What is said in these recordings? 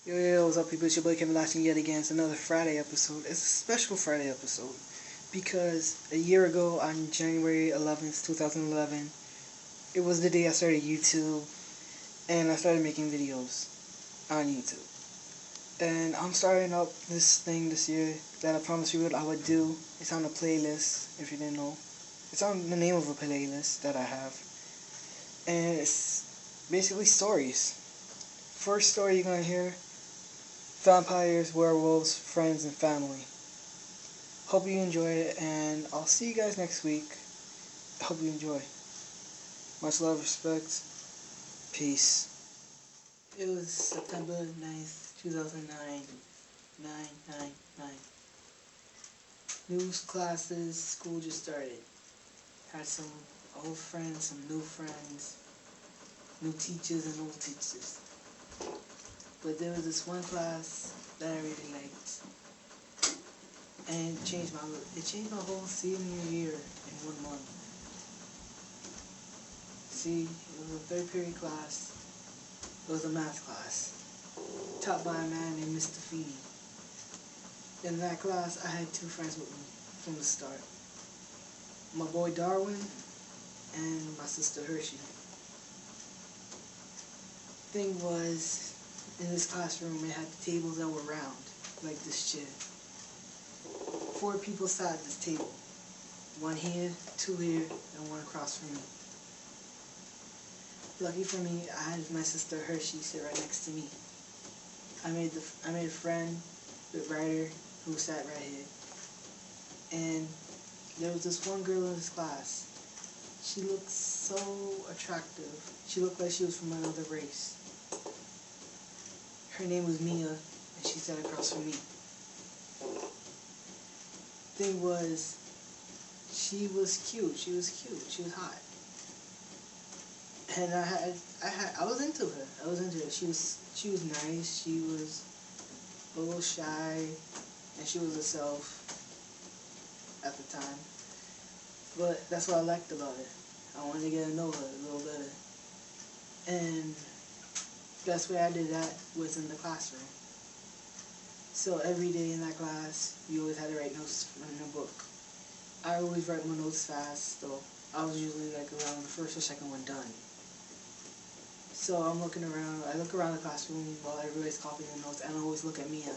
Yo, what's up, people? It's your boy Kevin Lashley yet again. It's another Friday episode. It's a special Friday episode because a year ago on January 11th, 2011, it was the day I started YouTube and I started making videos on YouTube. And I'm starting up this thing this year that I promised you what I would do. It's on a playlist, if you didn't know. It's on the name of a playlist that I have. And it's basically stories. First story you're going to hear: vampires, werewolves, friends, and family. Hope you enjoy it, and I'll see you guys next week. Hope you enjoy. Much love, respect, peace. It was September 9th, 2009. 9. New classes, school just started. Had some old friends, some new friends, new teachers and old teachers. But there was this one class that I really liked, and it changed my whole senior year in 1 month. See, it was a third period class. It was a math class, taught by a man named Mr. Feeney. In that class, I had two friends with me from the start: my boy Darwin and my sister Hershey. Thing was, in this classroom, it had the tables that were round, like this chair. 4 people sat at this table. 1 here, 2 here, and 1 across from me. Lucky for me, I had my sister Hershey sit right next to me. I made a friend with Ryder who sat right here. And there was this one girl in this class. She looked so attractive. She looked like she was from another race. Her name was Mia, and she sat across from me. Thing was, she was cute. She was hot. And I was into her. She was nice. She was a little shy, and she was herself at the time. But that's what I liked about her. I wanted to get to know her a little better. And best way I did that was in the classroom. So every day in that class, we always had to write notes in a book. I always write my notes fast, though. I was usually like around the first or second one done. So I'm looking around. I look around the classroom while everybody's copying the notes, and I always look at Mia,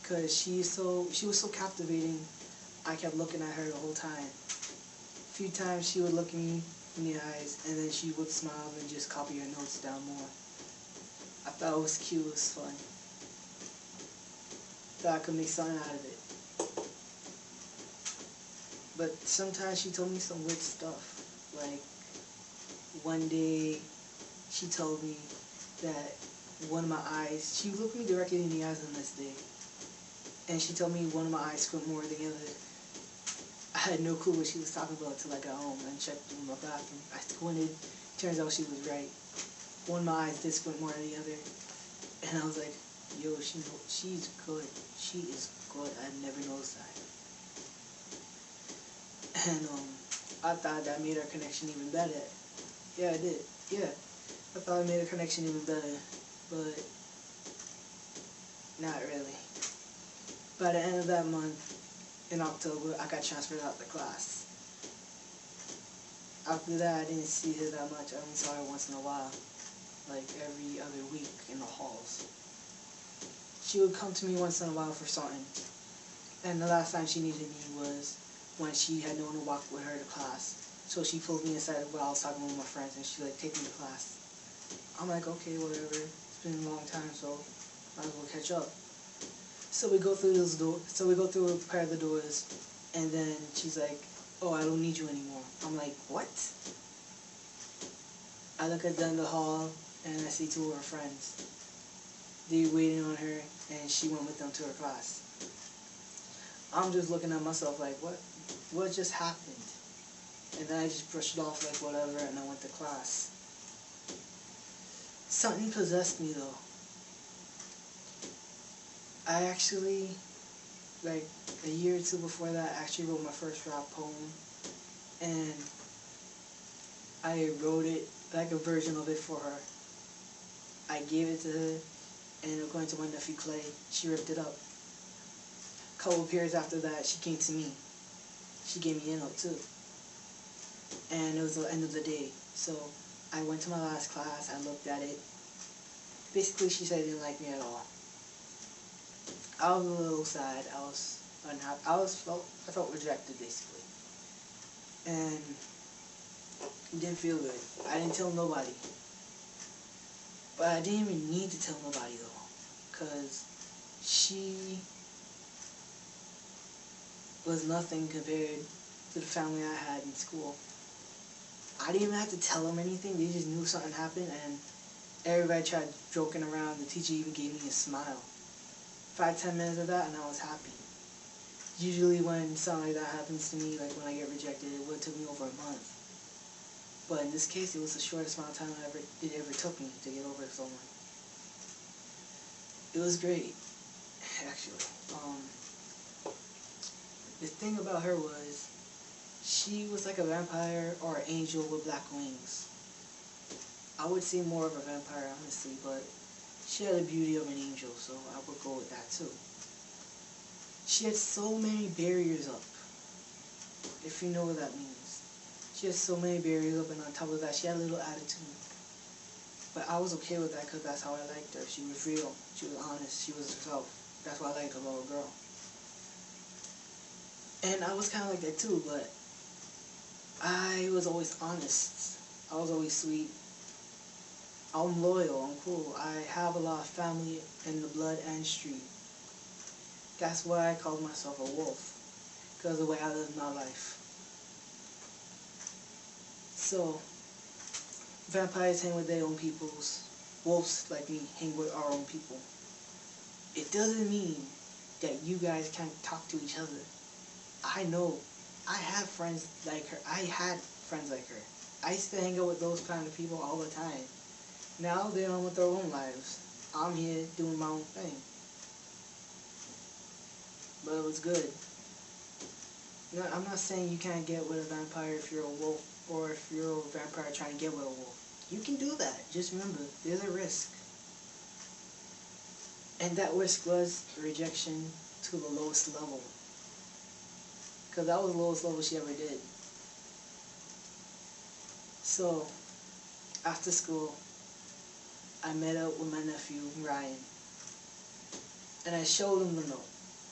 cause she was so captivating. I kept looking at her the whole time. A few times she would look me in the eyes, and then she would smile and just copy her notes down more. I thought it was cute, it was fun. Thought I could make something out of it. But sometimes she told me some weird stuff. Like, one day she told me that one of my eyes, she looked me directly in the eyes on this day, and she told me one of my eyes squint more than the other. I had no clue what she was talking about until I got home and checked in my bathroom. I squinted. Turns out she was right. One of my eyes did squint more than the other. And I was like, yo, she's good. She is good. I never noticed that. And I thought that made our connection even better. Yeah, it did. Yeah. I thought it made our connection even better. But not really. By the end of that month, in October, I got transferred out the class. After that, I didn't see her that much. I only saw her once in a while, like every other week in the halls. She would come to me once in a while for something. And the last time she needed me was when she had no one to walk with her to class. So she pulled me aside while I was talking with my friends, and she take me to class. I'm like, okay, whatever. It's been a long time, so might as well catch up. So we go through those doors. So we go through a pair of the doors, and then she's like, "Oh, I don't need you anymore." I'm like, "What?" I look at down the hall, and I see 2 of her friends. They waiting on her, and she went with them to her class. I'm just looking at myself like, what just happened? And then I just brushed it off like whatever, and I went to class. Something possessed me though. I actually, like a year or 2 before that, I actually wrote my first rap poem, and I wrote it, like a version of it for her. I gave it to her, And according to my nephew Clay, she ripped it up. A couple of years after that, she came to me. She gave me a note too. And it was the end of the day. So I went to my last class, I looked at it. Basically, she said she didn't like me at all. I was a little sad. I was unhappy. I felt rejected, basically. And it didn't feel good. I didn't tell nobody. But I didn't even need to tell nobody, though. Because she was nothing compared to the family I had in school. I didn't even have to tell them anything. They just knew something happened, and everybody tried joking around. The teacher even gave me a smile. 5-10 minutes of that, and I was happy. Usually when something like that happens to me, like when I get rejected, it would take me over a month. But in this case, it was the shortest amount of time it ever took me to get over someone. It was great, actually. The thing about her was, she was like a vampire or an angel with black wings. I would say more of a vampire, honestly, but she had the beauty of an angel, so I would go with that too. She had so many barriers up, if you know what that means. She had so many barriers up, and on top of that, she had a little attitude. But I was okay with that because that's how I liked her. She was real, she was honest, she was herself. That's why I liked her little girl. And I was kind of like that too, but I was always honest. I was always sweet. I'm loyal, I'm cool. I have a lot of family in the blood and street. That's why I called myself a wolf, because of the way I live my life. So, vampires hang with their own peoples. Wolves, like me, hang with our own people. It doesn't mean that you guys can't talk to each other. I know. I have friends like her. I had friends like her. I used to hang out with those kind of people all the time. Now they're on with their own lives. I'm here doing my own thing. But it was good. You know, I'm not saying you can't get with a vampire if you're a wolf, or if you're a vampire trying to get with a wolf. You can do that. Just remember, there's a risk. And that risk was rejection to the lowest level. Because that was the lowest level she ever did. So, after school, I met up with my nephew, Ryan. And I showed him the note.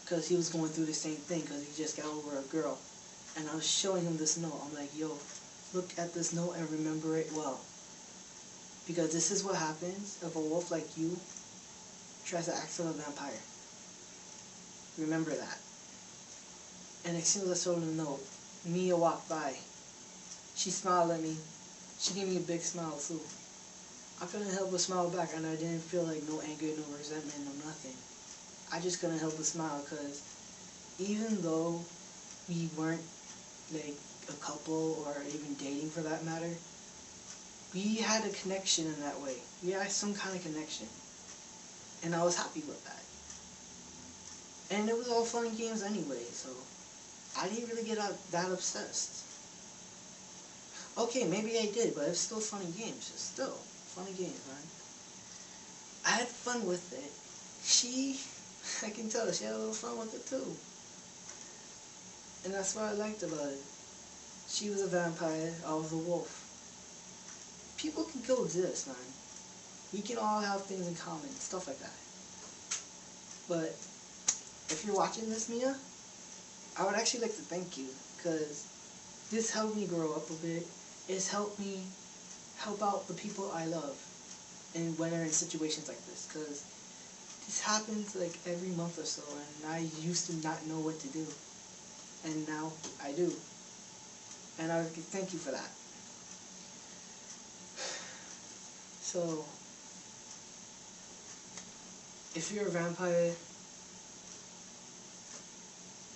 Because he was going through the same thing, because he just got over a girl. And I was showing him this note. I'm like, yo, look at this note and remember it well. Because this is what happens if a wolf like you tries to act like a vampire. Remember that. And as soon as I showed him the note, Mia walked by. She smiled at me. She gave me a big smile too. I couldn't help but smile back, and I didn't feel like no anger, no resentment, no nothing. I just couldn't help but smile, because even though we weren't like a couple or even dating for that matter, we had a connection in that way. We had some kind of connection. And I was happy with that. And it was all fun and games anyway, so I didn't really get that obsessed. Okay, maybe I did, but it's still fun and games. It's still fun and games, man. I had fun with it. I can tell she had a little fun with it too. And that's what I liked about it. She was a vampire, I was a wolf. People can coexist, man. We can all have things in common, stuff like that. But if you're watching this, Mia, I would actually like to thank you, because this helped me grow up a bit. It's helped me help out the people I love, and when they're in situations like this, because this happens like every month or so, and I used to not know what to do, and now I do, and I thank you for that. So, if you're a vampire,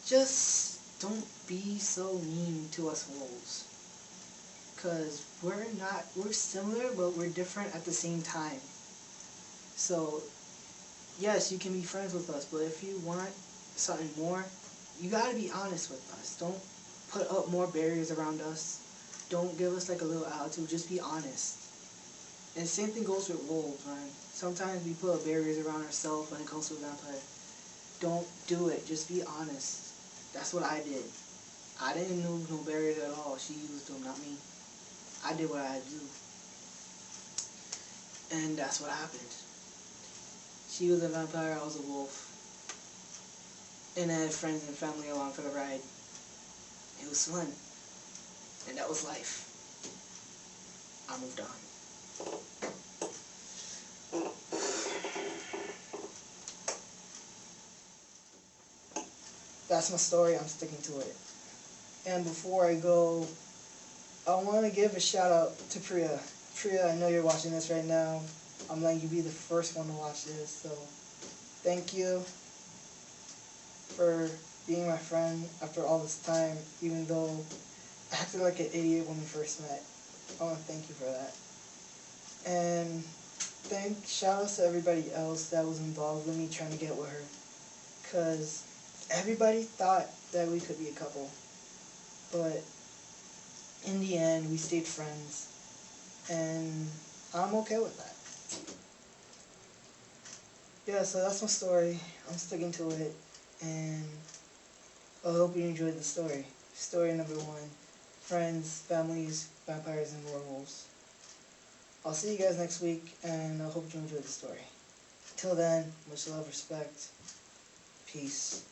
just don't be so mean to us wolves. Because we're similar, but we're different at the same time. So, yes, you can be friends with us, but if you want something more, you gotta be honest with us. Don't put up more barriers around us. Don't give us like a little attitude, just be honest. And the same thing goes with wolves, man. Sometimes we put barriers around ourselves when it comes to a vampire. Don't do it. Just be honest. That's what I did. I didn't know no barriers at all. She used them, not me. I did what I had to do. And that's what happened. She was a vampire, I was a wolf. And I had friends and family along for the ride. It was fun. And that was life. I moved on. That's my story. I'm sticking to it. And before I go, I want to give a shout out to Priya. Priya, I know you're watching this right now. I'm letting you be the first one to watch this. So thank you for being my friend after all this time, even though I acted like an idiot when we first met. I want to thank you for that. And shout outs to everybody else that was involved with me trying to get with her. Because everybody thought that we could be a couple. But in the end, we stayed friends. And I'm okay with that. Yeah, so that's my story. I'm sticking to it. And I hope you enjoyed the story. Story number 1. Friends, families, vampires, and werewolves. I'll see you guys next week, and I hope you enjoyed the story. Till then, much love, respect, peace.